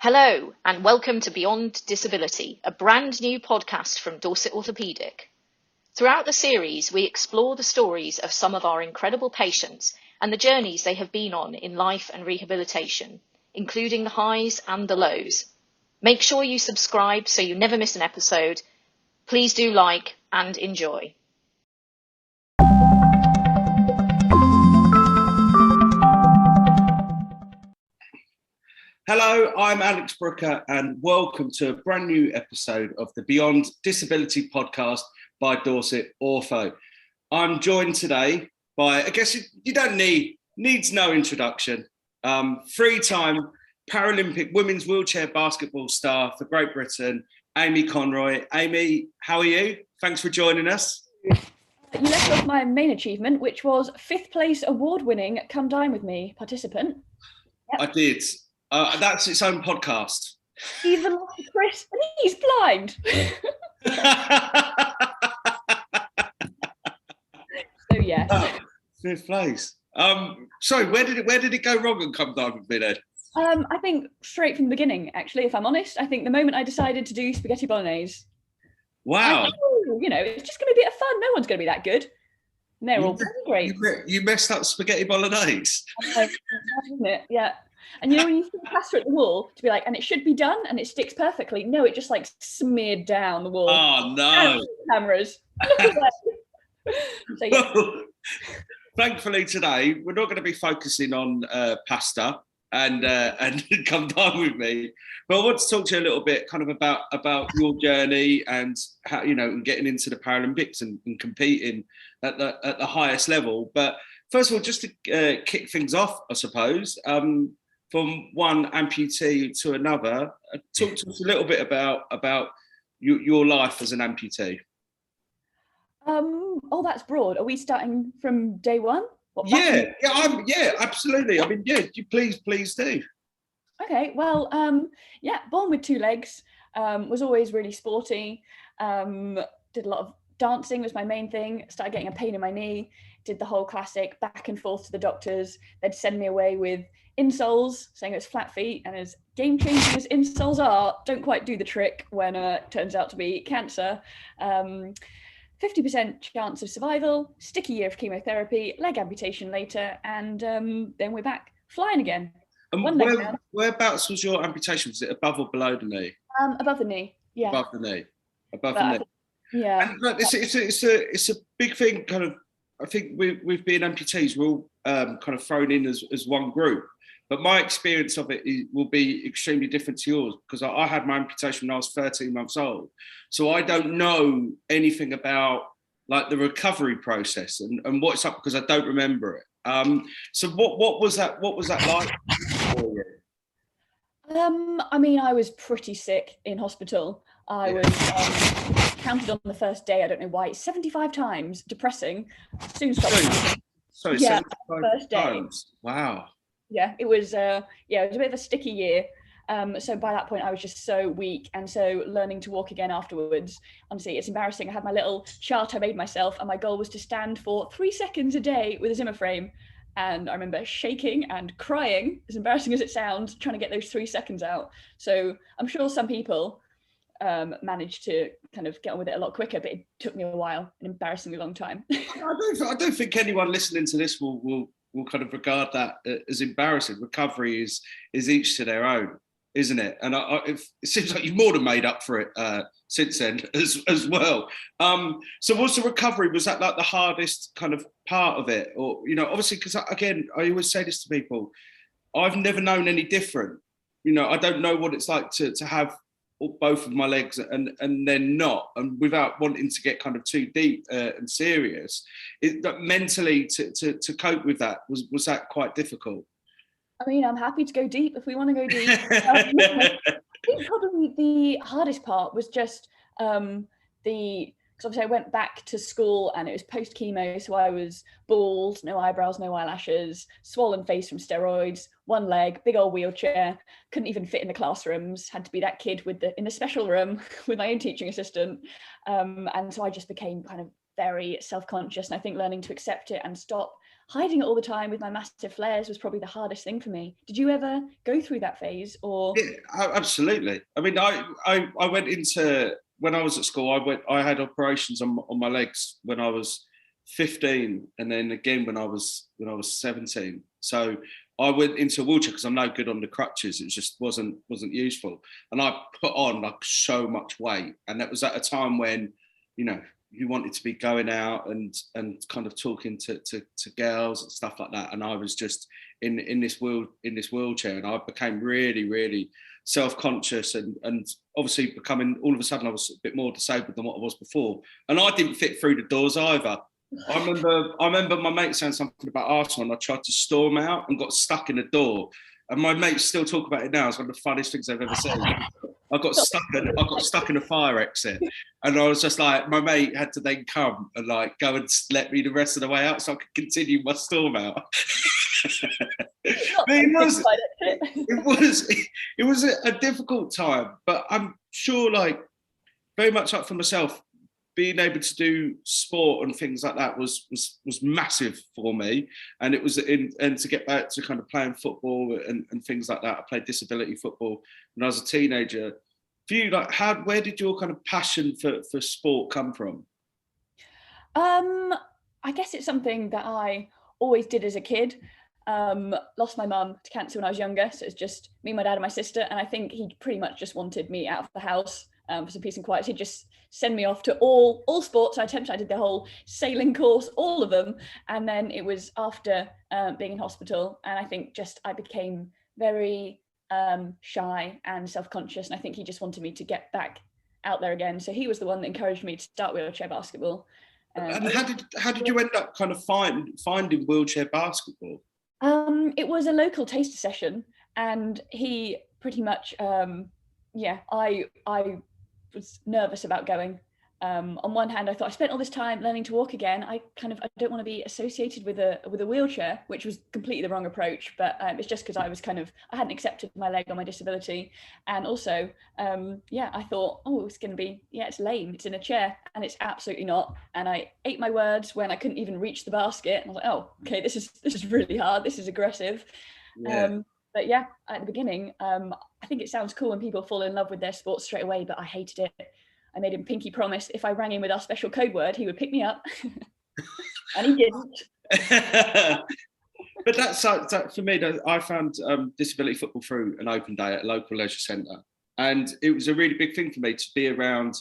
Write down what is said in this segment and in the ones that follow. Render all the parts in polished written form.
Hello, and welcome to Beyond Disability, a brand new podcast from Dorset Orthopaedic. Throughout the series, we explore the stories of some of our incredible patients and the journeys they have been on in life and rehabilitation, including the highs and the lows. Make sure you subscribe so you never miss an episode. Please do like and enjoy. Hello, I'm Alex Brooker and welcome to a brand new episode of the Beyond Disability podcast by Dorset Ortho. I'm joined today by, I guess you don't needs no introduction, three-time Paralympic women's wheelchair basketball star for Great Britain, Amy Conroy. Amy, how are you? Thanks for joining us. You left off my main achievement, which was 5th place award-winning Come Dine With Me participant. Yep. I did. That's its own podcast. Even like Chris, and he's blind. So yeah. 5th place. Sorry, where did it go wrong and Come Dine With Me then? I think straight from the beginning, actually, if I'm honest. I think the moment I decided to do spaghetti bolognese. Wow. It's just going to be a bit of fun. No one's going to be that good. And they're all great. You messed up spaghetti bolognese. Isn't it? Yeah. And when you see the plaster at the wall to be like, and it should be done and it sticks perfectly. No, it just like smeared down the wall. Oh no. Cameras. So, yeah. Well, thankfully today we're not going to be focusing on pasta and Come Dine With Me, but I want to talk to you a little bit kind of about your journey and how getting into the Paralympics and competing at the highest level. But first of all, just to kick things off, I suppose, from one amputee to another, talk to us a little bit about your life as an amputee. That's broad. Are we starting from day one? Yeah, absolutely. I mean, you please do. Okay, well, born with 2 legs, was always really sporty, did a lot of dancing was my main thing, started getting a pain in my knee, did the whole classic back and forth to the doctors. They'd send me away with insoles, saying it was flat feet, and as game-changing as insoles are, don't quite do the trick when it turns out to be cancer. 50% chance of survival, sticky year of chemotherapy, leg amputation later, and then we're back flying again. And whereabouts was your amputation? Was it above or below the knee? Above the knee, yeah. Above the knee. Yeah. And it's a big thing. Kind of, I think with being amputees, we're all kind of thrown in as one group. But my experience of it will be extremely different to yours because I had my amputation when I was 13 months old. So I don't know anything about like the recovery process and what it's up because I don't remember it. So what was that like for you? I mean, I was pretty sick in hospital. I was counted on the first day, I don't know why, 75 times, depressing. Soon stopped. Sorry, yeah, 75 first day. times. Wow. Yeah, it was a bit of a sticky year. So by that point, I was just so weak, and so learning to walk again afterwards. Honestly, it's embarrassing. I had my little chart I made myself, and my goal was to stand for 3 seconds a day with a Zimmer frame. And I remember shaking and crying, as embarrassing as it sounds, trying to get those 3 seconds out. So I'm sure some people managed to kind of get on with it a lot quicker, but it took me a while, an embarrassingly long time. I don't think anyone listening to this will kind of regard that as embarrassing. Recovery is each to their own, isn't it? And it seems like you've more than made up for it since then as well. So what's the recovery? Was that like the hardest kind of part of it? Or, obviously, because again, I always say this to people, I've never known any different. I don't know what it's like to have both of my legs and then not, and without wanting to get kind of too deep and serious, mentally to cope with that, was that quite difficult? I mean, I'm happy to go deep if we want to go deep. I think probably the hardest part was just because obviously I went back to school and it was post chemo, so I was bald, no eyebrows, no eyelashes, swollen face from steroids, 1 leg, big old wheelchair, couldn't even fit in the classrooms, had to be that kid in the special room with my own teaching assistant, and so I just became kind of very self-conscious, and I think learning to accept it and stop hiding it all the time with my massive flares was probably the hardest thing for me. Did you ever go through that phase, or? Yeah, absolutely. I mean, I went into, when I was at school, I had operations on my legs when I was 15, and then again when I was 17. So I went into a wheelchair because I'm no good on the crutches. It just wasn't useful, and I put on like so much weight, and that was at a time when, you know, you wanted to be going out and kind of talking to girls and stuff like that, and I was just in this wheelchair, and I became really self-conscious, and obviously becoming, all of a sudden I was a bit more disabled than what I was before, and I didn't fit through the doors either. I remember my mate saying something about Arsenal, and I tried to storm out and got stuck in the door. And my mates still talk about it now. It's one of the funniest things I've ever seen. I got stuck in a fire exit, and I was just like, my mate had to then come and like go and let me the rest of the way out so I could continue my storm out. It was a difficult time, but I'm sure, like, very much up for myself, being able to do sport and things like that was massive for me. And it was and to get back to kind of playing football and things like that. I played disability football when I was a teenager. For you, like, where did your kind of passion for sport come from? I guess it's something that I always did as a kid. Lost my mum to cancer when I was younger, so it's just me, my dad and my sister, and I think he pretty much just wanted me out of the house for some peace and quiet. He'd just send me off to all sports. I did the whole sailing course, all of them, and then it was after being in hospital, and I think just I became very shy and self-conscious, and I think he just wanted me to get back out there again. So he was the one that encouraged me to start wheelchair basketball. And how did you end up kind of finding wheelchair basketball? It was a local taster session, and he pretty much, I was nervous about going. On one hand, I thought, I spent all this time learning to walk again. I don't want to be associated with a wheelchair, which was completely the wrong approach. But it's just because I hadn't accepted my leg on my disability, and also, I thought, oh, it's going to be, it's lame. It's in a chair, and it's absolutely not. And I ate my words when I couldn't even reach the basket. And I was like, oh, okay, this is really hard. This is aggressive. Yeah. But yeah, at the beginning, I think it sounds cool when people fall in love with their sport straight away, but I hated it. I made him pinky promise if I rang him with our special code word, he would pick me up. And he didn't. But that's for me, I found disability football through an open day at a local leisure centre. And it was a really big thing for me to be around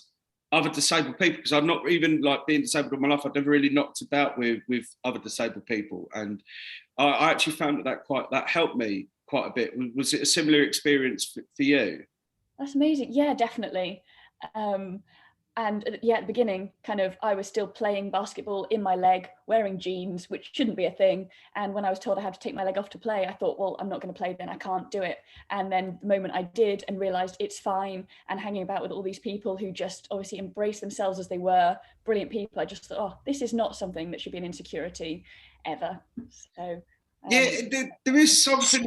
other disabled people, because I've not even, like, being disabled in my life, I've never really knocked about with other disabled people. And I actually found that helped me quite a bit. Was it a similar experience for you? That's amazing. Yeah, definitely. And at the beginning, I was still playing basketball in my leg, wearing jeans, which shouldn't be a thing. And when I was told I had to take my leg off to play, I thought, well, I'm not going to play then, I can't do it. And then the moment I did and realized it's fine, and hanging about with all these people who just obviously embrace themselves as they were, brilliant people, I just thought, oh, this is not something that should be an insecurity ever. So there is something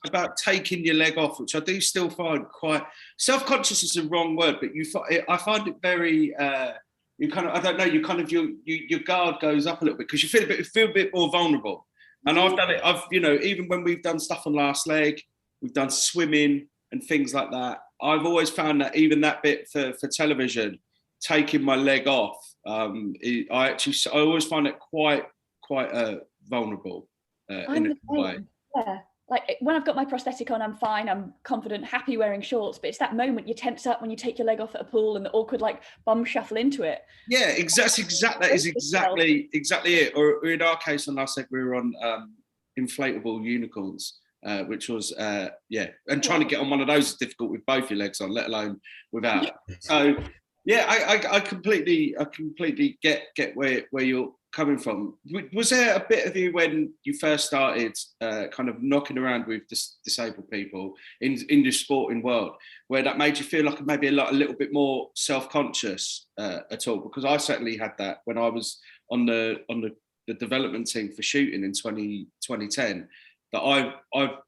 about taking your leg off, which I do still find quite self-conscious is the wrong word, but I find it very you kind of, I don't know, you kind of your guard goes up a little bit because you feel a bit more vulnerable. And I've done it. Even when we've done stuff on Last Leg, we've done swimming and things like that. I've always found that even that bit for television, taking my leg off, I always find it quite vulnerable. In a way. Yeah, like when I've got my prosthetic on, I'm fine, I'm confident, happy wearing shorts, but it's that moment you tense up when you take your leg off at a pool and the awkward bum shuffle into it. Yeah, exactly. That is exactly it. Or in our case on Last Leg, we were on inflatable unicorns, which was and trying to get on one of those is difficult with both your legs on, let alone without. So yeah, I completely get where you're coming from. Was there a bit of you when you first started kind of knocking around with disabled people in the sporting world, where that made you feel like maybe a little bit more self-conscious at all? Because I certainly had that when I was on the development team for shooting in 2010. That I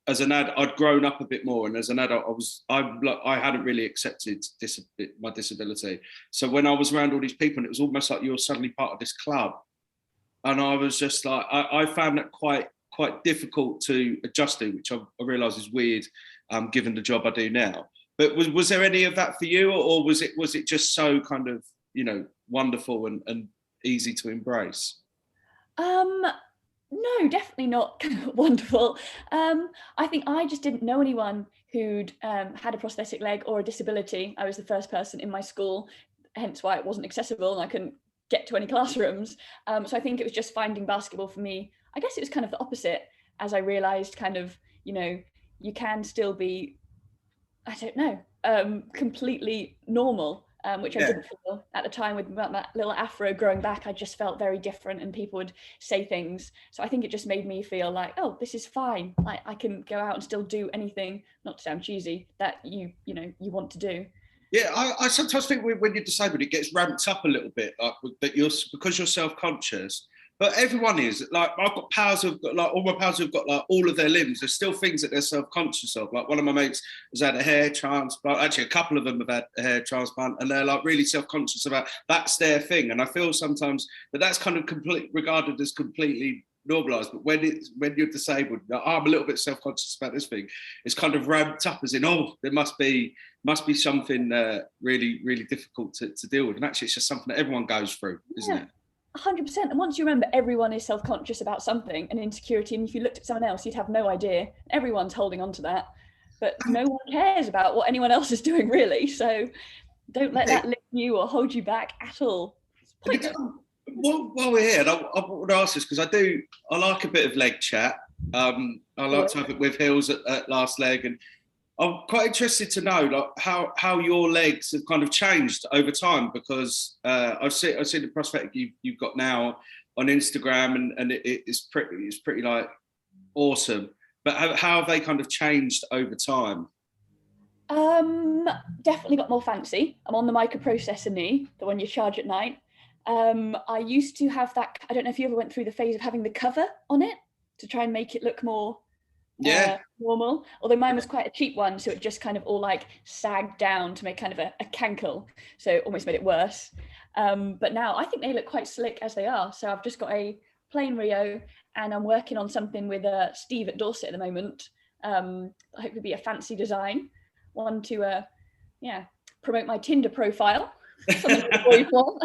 as an adult, I'd grown up a bit more, and as an adult, I hadn't really accepted my disability. So when I was around all these people, and it was almost like you were suddenly part of this club, and I was just like, I found that quite difficult to adjust to, which I realise is weird, given the job I do now. But was there any of that for you, or was it just so kind of, you know, wonderful and easy to embrace? No, definitely not wonderful. I think I just didn't know anyone who'd had a prosthetic leg or a disability. I was the first person in my school, hence why it wasn't accessible and I couldn't get to any classrooms. So I think it was just finding basketball for me. I guess it was kind of the opposite, as I realised kind of, you know, you can still be, I don't know, completely normal. Which I didn't feel at the time with that little afro growing back. I just felt very different and people would say things. So I think it just made me feel like, oh, this is fine. Like I can go out and still do anything, not to sound cheesy, that you want to do. Yeah, I sometimes think when you're disabled, it gets ramped up a little bit, like that because you're self-conscious. But everyone is like, I've got pals who've got like all my pals who've got like all of their limbs. There's still things that they're self-conscious of. Like one of my mates has had a hair transplant. Actually, a couple of them have had a hair transplant, and they're like really self-conscious about that's their thing. And I feel sometimes that's kind of regarded as completely normalised. But when you're disabled, I'm a little bit self-conscious about this thing. It's kind of ramped up as in, oh, there must be something really, really difficult to deal with. And actually, it's just something that everyone goes through, isn't it? 100%. And once you remember everyone is self-conscious about something, an insecurity, and if you looked at someone else, you'd have no idea. Everyone's holding on to that, but no one cares about what anyone else is doing, really. So don't let that lift you or hold you back at all. While we're here, and I want to ask this because I like a bit of leg chat. I like to have it with Hills at Last Leg, and I'm quite interested to know like how your legs have kind of changed over time, because I've seen the prosthetic you've got now on Instagram, and it's pretty like awesome. But how have they kind of changed over time? Definitely got more fancy. I'm on the microprocessor knee, the one you charge at night. I used to have that. I don't know if you ever went through the phase of having the cover on it to try and make it look more normal, although mine was quite a cheap one, so it just kind of all like sagged down to make kind of a cankle, so it almost made it worse. But now I think they look quite slick as they are, so I've just got a plain Rio, and I'm working on something with Steve at Dorset at the moment. I hope it'll be a fancy design, one to promote my Tinder profile. Something the boys want.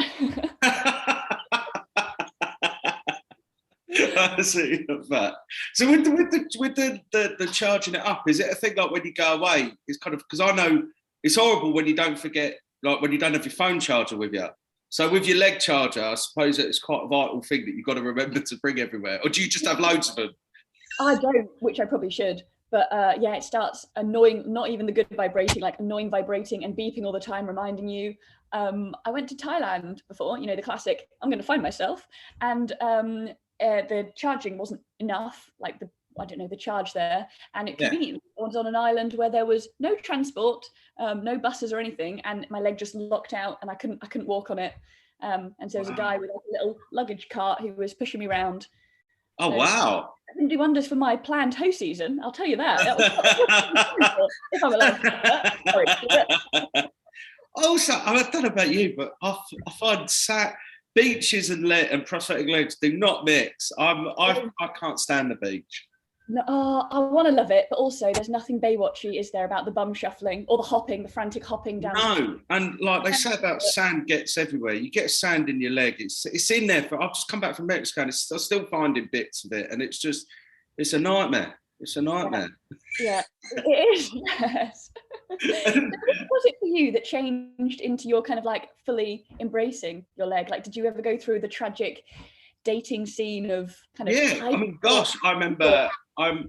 I see that. So with the charging it up, is it a thing like when you go away? It's kind of, because I know it's horrible when you don't forget, like when you don't have your phone charger with you. So with your leg charger, I suppose it's quite a vital thing that you've got to remember to bring everywhere. Or do you just have loads of them? I don't, which I probably should. But it starts annoying, not even the good vibrating, like annoying vibrating and beeping all the time, reminding you. I went to Thailand before, you know, the classic, I'm going to find myself. And the charging wasn't enough, like the charge there. And it conveniently was on an island where there was no transport, no buses or anything. And my leg just locked out and I couldn't walk on it. And so there was a guy with like a little luggage cart who was pushing me around. Oh, so, wow. I didn't do wonders for my planned hoe season, I'll tell you that. That was if I'm allowed to do that. Also, I don't know about you, but I find beaches and prosthetic legs do not mix. I can't stand the beach. No, I want to love it, but also there's nothing Baywatchy, is there, about the bum shuffling or the hopping, the frantic hopping down. No, and like they say about sand gets everywhere. You get sand in your leg. It's in there. I've just come back from Mexico, and I'm still finding bits of it, and it's a nightmare. It's a nightmare. Yeah, it is. Yes. What was it for you that changed into your kind of like fully embracing your leg? Like, did you ever go through the tragic dating scene of kind of? Yeah, I mean, gosh, I remember I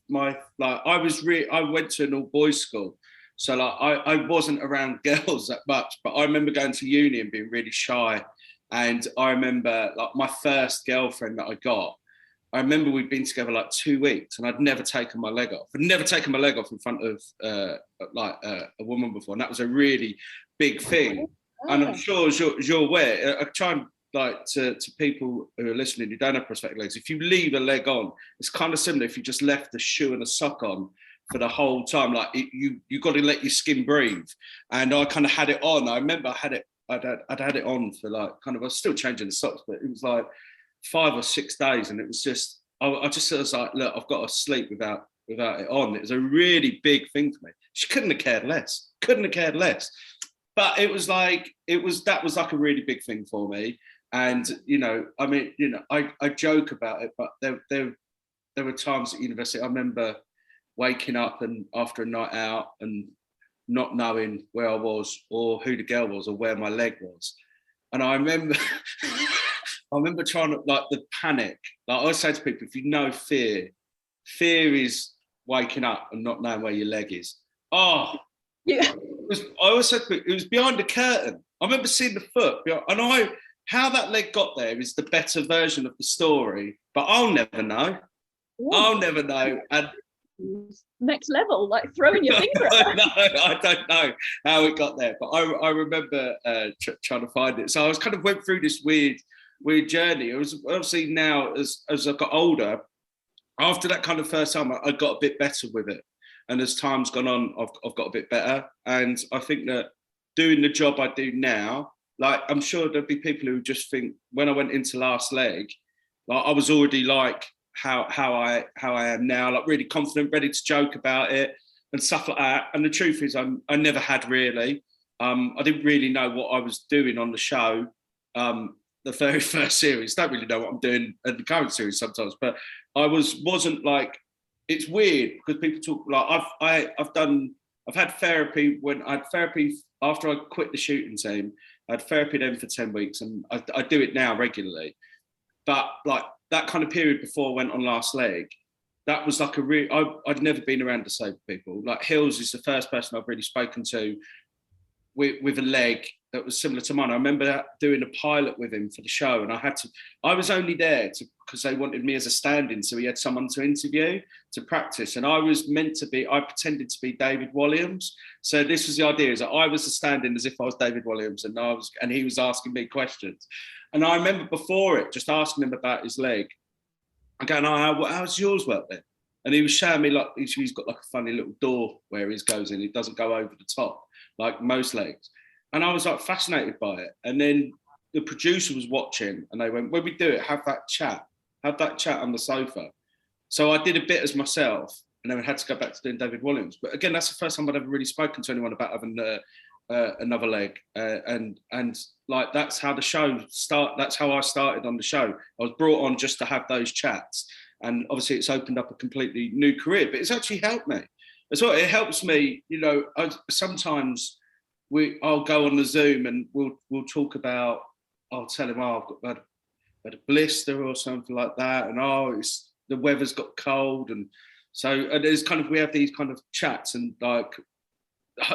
went to an all boys school, so like I wasn't around girls that much, but I remember going to uni and being really shy. And I remember like my first girlfriend that I got, I remember we'd been together like 2 weeks and I'd never taken my leg off. I'd never taken my leg off in front of a woman before. And that was a really big thing. Oh. And I'm sure as you're aware, I try and like to people who are listening who don't have prosthetic legs, if you leave a leg on, it's kind of similar if you just left the shoe and a sock on for the whole time. Like you got to let your skin breathe. And I kind of had it on. I remember I had it I'd had it on for like kind of, I was still changing the socks, but it was like 5 or 6 days, and it was just, I just was like, look, I've got to sleep without it on. It was a really big thing for me. She couldn't have cared less. But it was like, that was like a really big thing for me. And, you know, I mean, you know, I joke about it, but there were times at university, I remember waking up and after a night out and not knowing where I was or who the girl was or where my leg was. And I remember, trying to, like, the panic. Like I always say to people, if you know fear is waking up and not knowing where your leg is. Oh, yeah. I always said to people, it was behind the curtain. I remember seeing the foot, and how that leg got there is the better version of the story, but I'll never know. Ooh. I'll never know. And next level, like throwing your finger at I don't know how it got there, but I remember trying to find it. So I was kind of went through this weird journey. It was obviously now as I got older, after that kind of first time, I got a bit better with it. And as time's gone on, I've got a bit better. And I think that doing the job I do now, like, I'm sure there'll be people who just think when I went into Last Leg, like I was already like how I am now, like really confident, ready to joke about it and stuff like that. And the truth is, I never had really. I didn't really know what I was doing on the show. The very first series, don't really know what I'm doing in the current series sometimes, but I wasn't like, it's weird because people talk like I've had therapy when I had therapy after I quit the shooting team. I had therapy then for 10 weeks and I do it now regularly. But like that kind of period before I went on Last Leg, that was like I'd never been around disabled people. Like Hills is the first person I've really spoken to with a leg that was similar to mine. I remember doing a pilot with him for the show, and I was only there because they wanted me as a stand-in, so he had someone to interview, to practice, and I pretended to be David Williams. So this was the idea, is that I was a stand-in as if I was David Williams, and he was asking me questions. And I remember before it, just asking him about his leg. I go, no, how's yours work then? And he was showing me, like, he's got like a funny little door where his goes in. It doesn't go over the top like most legs. And I was like fascinated by it. And then the producer was watching and they went, when we do it, have that chat on the sofa. So I did a bit as myself and then I had to go back to doing David Williams. But again, that's the first time I'd ever really spoken to anyone about having another leg. And like, that's how the show that's how I started on the show. I was brought on just to have those chats. And obviously it's opened up a completely new career, but it's actually helped me. It helps me, you know, sometimes I'll go on the Zoom and we'll talk about, I'll tell him, I've had a blister or something like that. And the weather's got cold. And so there's kind of, we have these kind of chats and like,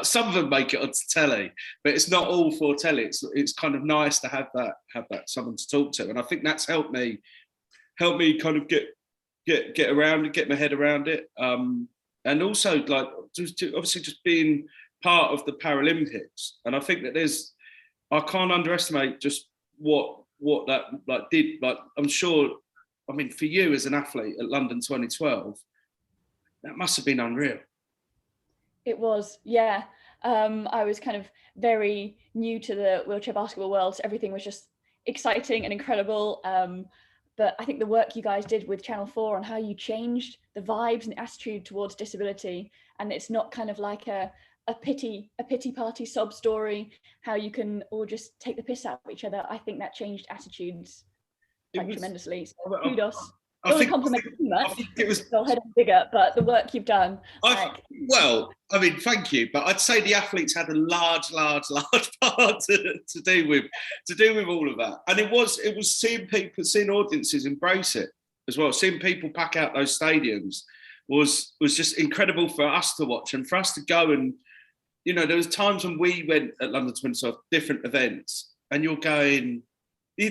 some of them make it onto telly, but it's not all for telly. It's kind of nice to have that someone to talk to. And I think that's helped me kind of get around it, get my head around it. And also like obviously just being part of the Paralympics. And I think that I can't underestimate just what that like did. Like, I'm sure, I mean, for you as an athlete at London 2012, that must have been unreal. It was, yeah. I was kind of very new to the wheelchair basketball world, so everything was just exciting and incredible. But I think the work you guys did with Channel 4 on how you changed the vibes and the attitude towards disability, and it's not kind of like a pity party sob story, how you can all just take the piss out of each other. I think that changed attitudes tremendously. So kudos. I don't want to compliment you too much. I think it was go ahead and bigger, but the work you've done. Well, I mean, thank you, but I'd say the athletes had a large part to do with all of that, and it was seeing audiences embrace it as well. Seeing people pack out those stadiums was just incredible for us to watch and for us to go. And you know, there was times when we went at London 2012, different events, and you're going,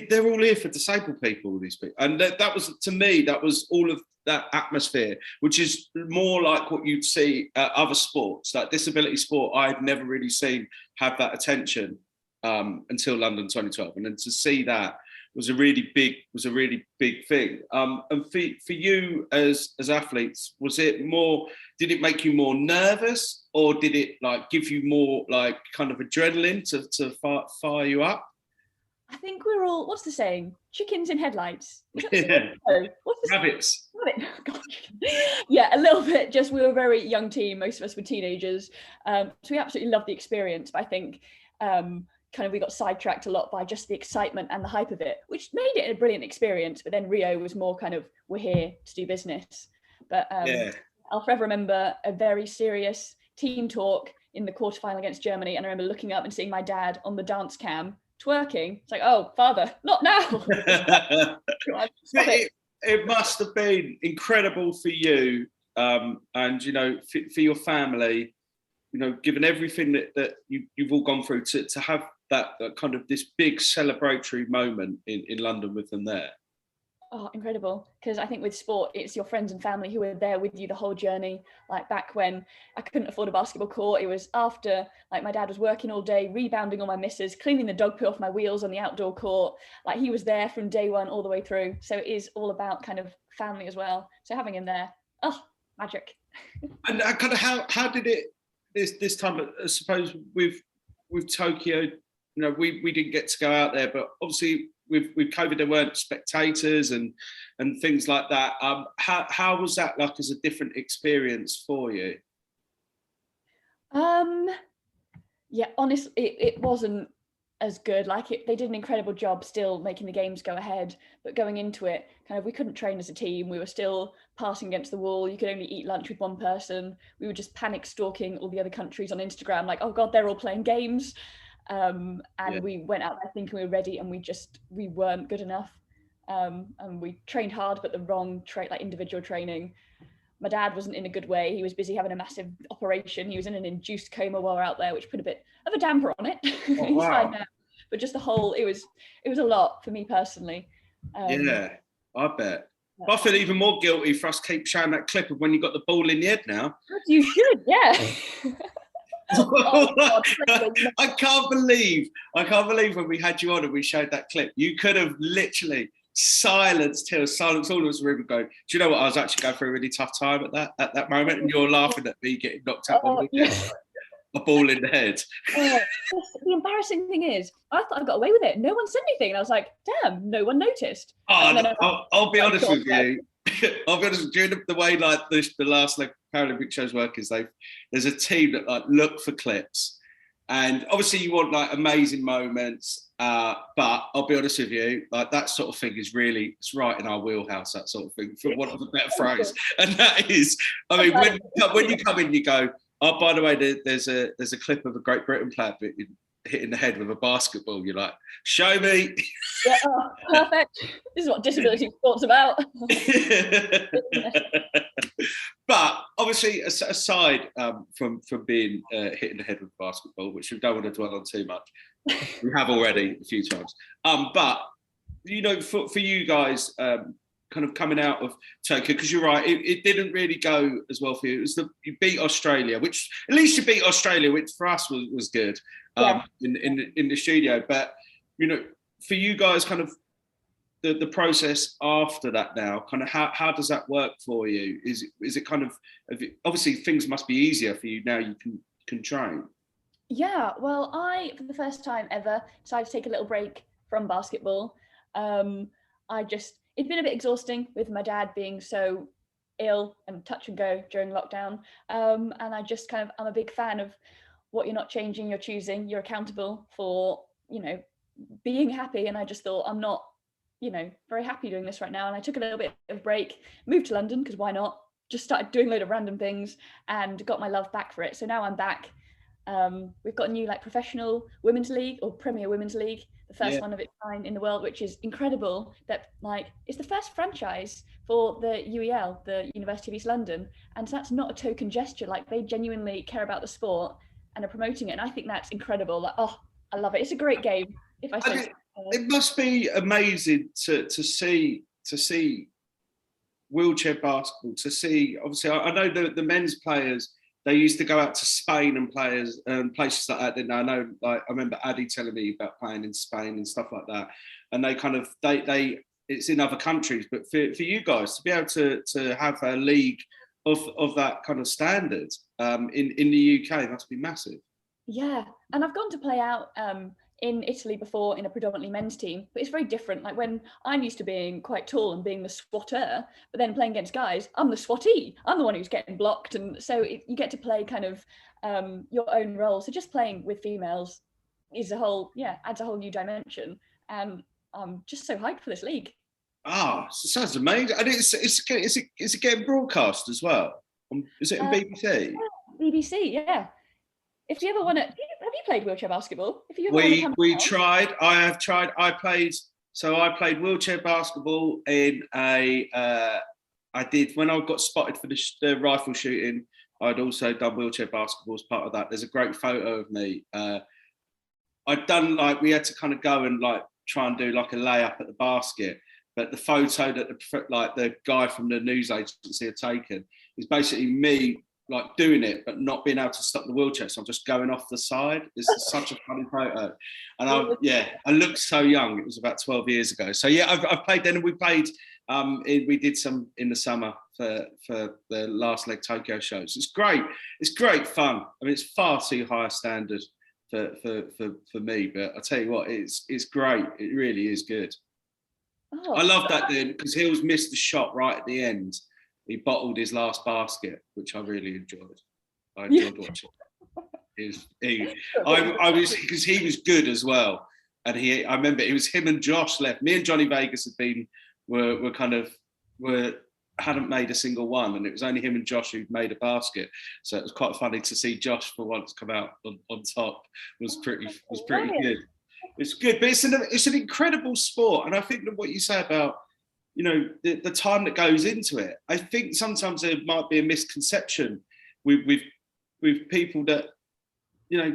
they're all here for disabled people, these people. And that was, to me, that was all of that atmosphere, which is more like what you'd see at other sports, like disability sport. I had never really seen have that attention until London 2012. And then to see that was a really big thing. And for you as athletes, did it make you more nervous, or did it like give you more like kind of adrenaline to fire you up? I think we're all, what's the saying? Chickens in headlights. Yeah. What's the Rabbits. Yeah, a little bit. Just, we were a very young team. Most of us were teenagers. So we absolutely loved the experience. But I think kind of we got sidetracked a lot by just the excitement and the hype of it, which made it a brilliant experience. But then Rio was more kind of, we're here to do business. But I'll forever remember a very serious team talk in the quarterfinal against Germany. And I remember looking up and seeing my dad on the dance cam twerking. It's like, oh, father, not now. It must have been incredible for you, and you know, for your family, you know, given everything that you've all gone through, to have that kind of this big celebratory moment in London with them there. Oh, incredible. Because I think with sport, it's your friends and family who are there with you the whole journey. Like back when I couldn't afford a basketball court, it was after, like, my dad was working all day, rebounding all my misses, cleaning the dog poo off my wheels on the outdoor court. Like, he was there from day one all the way through. So it is all about kind of family as well. So having him there, oh, magic. And kind of how did it this time? I suppose with Tokyo, you know, we didn't get to go out there, but obviously with COVID, there weren't spectators and things like that. How was that like as a different experience for you? Yeah, honestly, it wasn't as good. Like, they did an incredible job still making the games go ahead, but going into it, kind of, we couldn't train as a team. We were still passing against the wall. You could only eat lunch with one person. We were just panic stalking all the other countries on Instagram, like, oh God, they're all playing games. We went out there thinking we were ready, and we weren't good enough. And we trained hard, but the wrong like individual training. My dad wasn't in a good way. He was busy having a massive operation. He was in an induced coma while we were out there, which put a bit of a damper on it. Oh, He's wow. fine now. But just the whole, it was a lot for me personally. Yeah, I bet. I feel even more guilty for us keep showing that clip of when you got the ball in the head now. You should, yeah. I can't believe when we had you on and we showed that clip, you could have literally silenced all of us were even going, do you know what, I was actually going through a really tough time at that moment, and you're laughing at me getting knocked out a ball in the head. The embarrassing thing is, I thought I got away with it. No one said anything, and I was like, damn, no one noticed. I'll be honest with you. I'll be honest with you, the way like the Last Leg Paralympic shows work is there's a team that like look for clips, and obviously you want like amazing moments, but I'll be honest with you, like that sort of thing is really, it's right in our wheelhouse, that sort of thing, for want of a better phrase. And that is, I mean, when you come in, you go, oh, by the way, there's a clip of a Great Britain player hitting the head with a basketball. You're like, show me. Yeah, perfect. This is what disability sport's about. But obviously, aside from being hit in the head with a basketball, which we don't want to dwell on too much, we have already a few times. But you know, for you guys, kind of coming out of Tokyo, because you're right, it didn't really go as well for you. It was you beat Australia, which at least you beat Australia, which for us was good in the studio. But you know, for you guys, kind of the process after that now, kind of how does that work for you? Is it kind of, obviously things must be easier for you now, you can train. Yeah, well, I, for the first time ever, decided to take a little break from basketball. It'd been a bit exhausting with my dad being so ill and touch and go during lockdown. And I'm a big fan of what you're not changing, you're choosing, you're accountable for, you know, being happy. And I just thought, I'm not, you know, very happy doing this right now. And I took a little bit of break, moved to London, because why not? Just started doing a load of random things and got my love back for it. So now I'm back. We've got a new like professional women's league, or Premier Women's League, the first one of its kind in the world, which is incredible. That like it's the first franchise for the UEL, the University of East London, and so that's not a token gesture. Like, they genuinely care about the sport and are promoting it, and I think that's incredible. Like, oh, I love it. It's a great game. If I say it must be amazing to see wheelchair basketball. To see, obviously, I know the men's players they used to go out to Spain and players and places like that, didn't they? I know, like I remember Addy telling me about playing in Spain and stuff like that. And they kind of they it's in other countries, but for you guys to be able to have a league of that kind of standard in the UK must be massive. Yeah, and I've gone to play out in Italy before in a predominantly men's team, but it's very different. Like when I'm used to being quite tall and being the swatter, but then playing against guys, I'm the swattee. I'm the one who's getting blocked, and so you get to play kind of your own role. So just playing with females is adds a whole new dimension, and I'm just so hyped for this league. Sounds amazing, and is it getting broadcast as well? Is it on BBC? BBC, yeah. If you ever want to, have you played wheelchair basketball? If you ever we tried. I have tried. I played wheelchair basketball in I did when I got spotted for the rifle shooting. I'd also done wheelchair basketball as part of that. There's a great photo of me. I'd done we had to kind of go and try and do like a layup at the basket. But the photo that the guy from the news agency had taken is basically me doing it, but not being able to stop the wheelchair. So I'm just going off the side. It's such a funny photo. And I looked so young. It was about 12 years ago. So yeah, I've played then, and we played, we did some in the summer for the Last Leg Tokyo shows. It's great. It's great fun. I mean, it's far too high a standard for me, but I tell you what, it's great. It really is good. I love that then, because Hills missed the shot right at the end. He bottled his last basket, which I really enjoyed. I enjoyed watching. I was because he was good as well, and I remember it was him and Josh left. Me and Johnny Vegas hadn't made a single one, and it was only him and Josh who'd made a basket. So it was quite funny to see Josh for once come out on top. Was pretty good. It's good, but it's an incredible sport, and I think that what you say about the time that goes into it, I think sometimes there might be a misconception with people that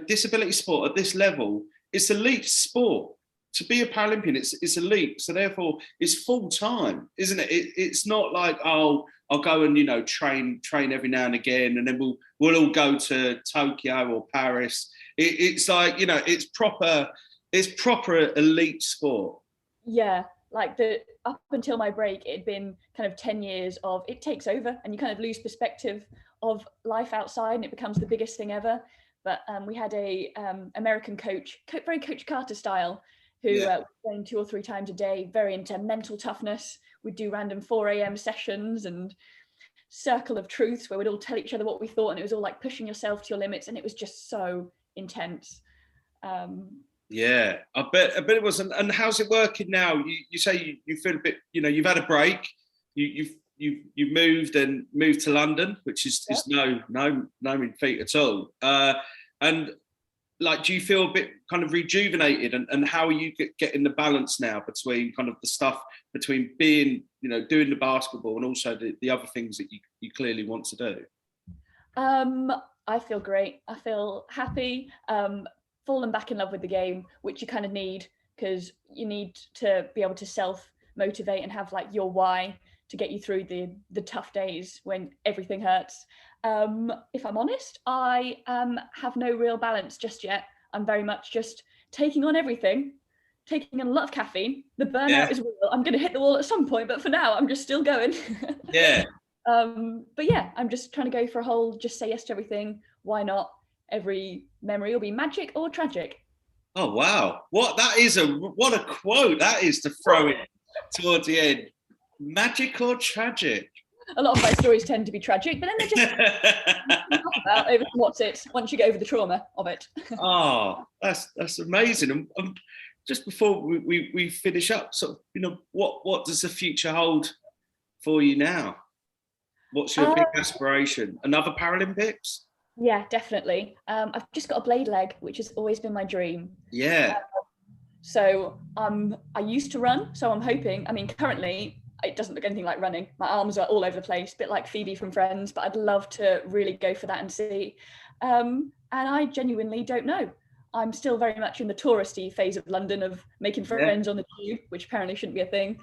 disability sport at this level, it's elite sport. To be a Paralympian, it's elite, so therefore it's full time, isn't it? It's not like, oh, I'll go and train every now and again, and then we'll all go to Tokyo or Paris. It's like it's proper elite sport. Yeah, up until my break, it'd been kind of 10 years of it takes over, and you kind of lose perspective of life outside, and it becomes the biggest thing ever. But we had a American coach, very Coach Carter style, who trained 2 or 3 times a day, very into mental toughness. We'd do random 4 a.m. sessions and circle of truths where we'd all tell each other what we thought, and it was all like pushing yourself to your limits, and it was just so intense. Yeah, I bet it was. And how's it working now? You say you feel a bit, you've had a break. You've moved to London, which is no mean feat at all. And do you feel a bit kind of rejuvenated? And how are you getting the balance now between kind of the stuff between being, doing the basketball and also the other things that you clearly want to do? I feel great. I feel happy. Fallen back in love with the game, which you kind of need, because you need to be able to self-motivate and have your why to get you through the tough days when everything hurts. If I'm honest, I have no real balance just yet. I'm very much just taking on everything, taking in a lot of caffeine. The burnout is real. I'm going to hit the wall at some point, but for now, I'm just still going. Yeah. But yeah, I'm just trying to go for a whole, just say yes to everything. Why not? Every memory will be magic or tragic. Oh wow! What a quote that is to throw it towards the end. Magic or tragic? A lot of my stories tend to be tragic, but then they're just about over once you get over the trauma of it. Oh, that's amazing. And just before we finish up, sort of, what does the future hold for you now? What's your big aspiration? Another Paralympics? Yeah, definitely. I've just got a blade leg, which has always been my dream. Yeah. So I used to run, so I'm hoping. I mean, currently it doesn't look anything like running. My arms are all over the place, a bit like Phoebe from Friends. But I'd love to really go for that and see. And I genuinely don't know. I'm still very much in the touristy phase of London of making friends on the tube, which apparently shouldn't be a thing.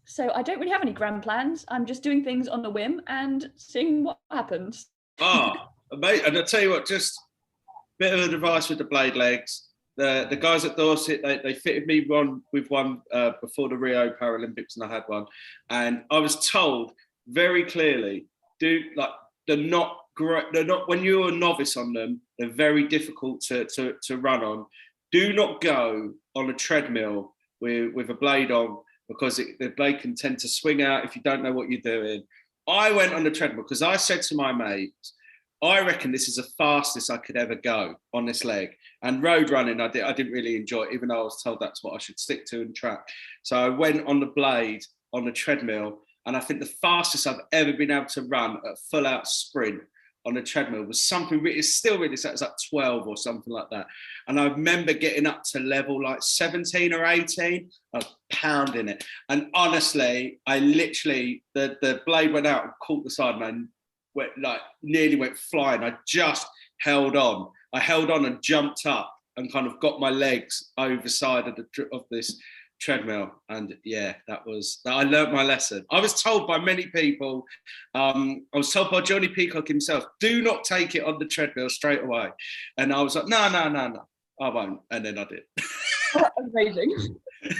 So I don't really have any grand plans. I'm just doing things on a whim and seeing what happens. Oh, mate, and I tell you what, just a bit of advice with the blade legs. The guys at Dorset, they fitted me with one before the Rio Paralympics, and I had one, and I was told very clearly, they're not great. They're not, when you're a novice on them, they're very difficult to run on. Do not go on a treadmill with a blade on, because the blade can tend to swing out if you don't know what you're doing. I went on the treadmill because I said to my mates, I reckon this is the fastest I could ever go on this leg. And road running, I didn't really enjoy it, even though I was told that's what I should stick to in track. So I went on the blade on the treadmill, and I think the fastest I've ever been able to run a full out sprint on a treadmill was something, it's still really, so it was like 12 or something like that. And I remember getting up to level like 17 or 18, I was pounding it. And honestly, I literally, the blade went out and caught the side, and I nearly went flying. I just held on. I held on and jumped up and kind of got my legs over the side of this treadmill. And yeah, I learnt my lesson. I was told by many people, I was told by Johnny Peacock himself, do not take it on the treadmill straight away. And I was like, no, I won't. And then I did. Amazing. When you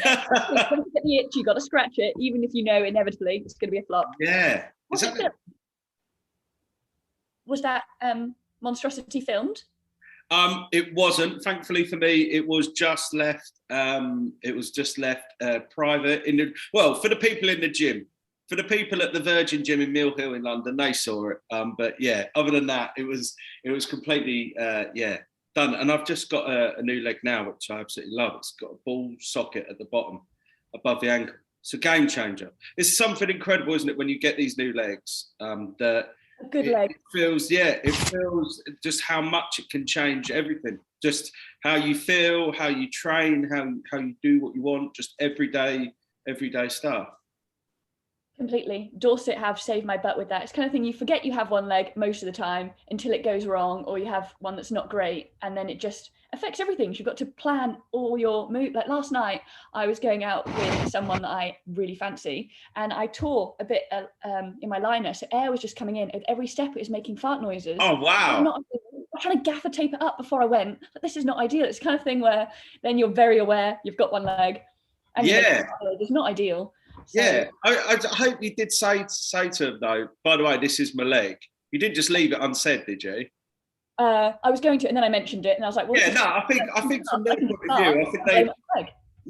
get the itch, you got to scratch it, even if you know inevitably it's going to be a flop. Yeah. Was that monstrosity filmed? It wasn't. Thankfully for me, it was just left. Private. For the people in the gym, for the people at the Virgin Gym in Mill Hill in London, they saw it. But yeah, other than that, it was completely done. And I've just got a new leg now, which I absolutely love. It's got a ball socket at the bottom, above the ankle. It's a game changer. It's something incredible, isn't it, when you get these new legs? A good leg. It feels just how much it can change everything. Just how you feel, how you train, how you do what you want, just everyday stuff. Completely. Dorset have saved my butt with that. It's the kind of thing you forget you have one leg most of the time until it goes wrong, or you have one that's not great, and then it just affects everything. So you've got to plan all your moves. Like last night, I was going out with someone that I really fancy, and I tore a bit in my liner, so air was just coming in. At every step, it was making fart noises. Oh wow! I'm trying to gaffer tape it up before I went, but this is not ideal. It's the kind of thing where then you're very aware you've got one leg, and it's not ideal. So, yeah, I hope you did say to him though, by the way, this is my leg. You didn't just leave it unsaid, did you? I was going to, and then I mentioned it, and I was like, well, yeah, no, I think from their point of view,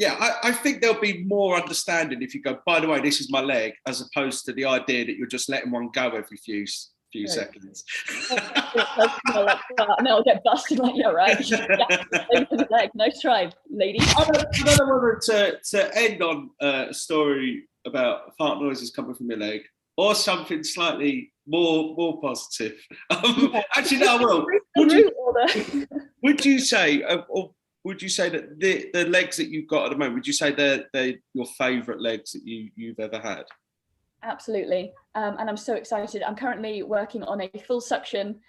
I think there'll be more understanding if you go, by the way, this is my leg, as opposed to the idea that you're just letting one go every few seconds. And I'll get busted like, yeah, right. Leg. Nice try, lady. I don't know whether to end on a story about fart noises coming from your leg or something slightly more positive. Actually, no, I will. Would you say that the legs that you've got at the moment, would you say they're your favourite legs that you've ever had? Absolutely. And I'm so excited. I'm currently working on a full suction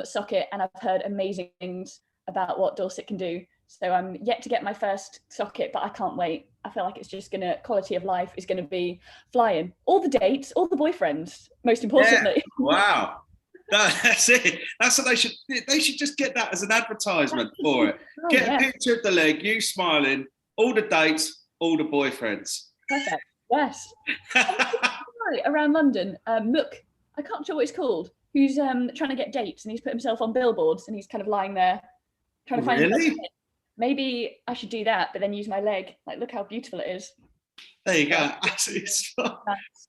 socket, and I've heard amazing things about what Dorset can do. So I'm yet to get my first socket, but I can't wait. I feel like it's just quality of life is gonna be flying. All the dates, all the boyfriends, most importantly. Yeah. Wow. That's it. That's what they should just get that as an advertisement for it. Get a picture of the leg, you smiling, all the dates, all the boyfriends. Perfect. Yes. Around London, Mook, I can't sure what he's called, who's trying to get dates, and he's put himself on billboards, and he's kind of lying there trying to find himself. Maybe I should do that, but then use my leg. Like, look how beautiful it is. There you go.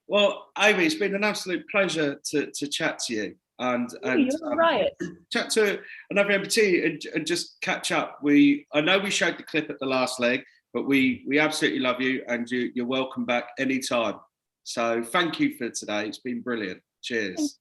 Well, Amy, it's been an absolute pleasure to chat to you and chat to another amputee and just catch up. I know we showed the clip at the last leg, but we absolutely love you, and you're welcome back anytime. So thank you for today. It's been brilliant. Cheers.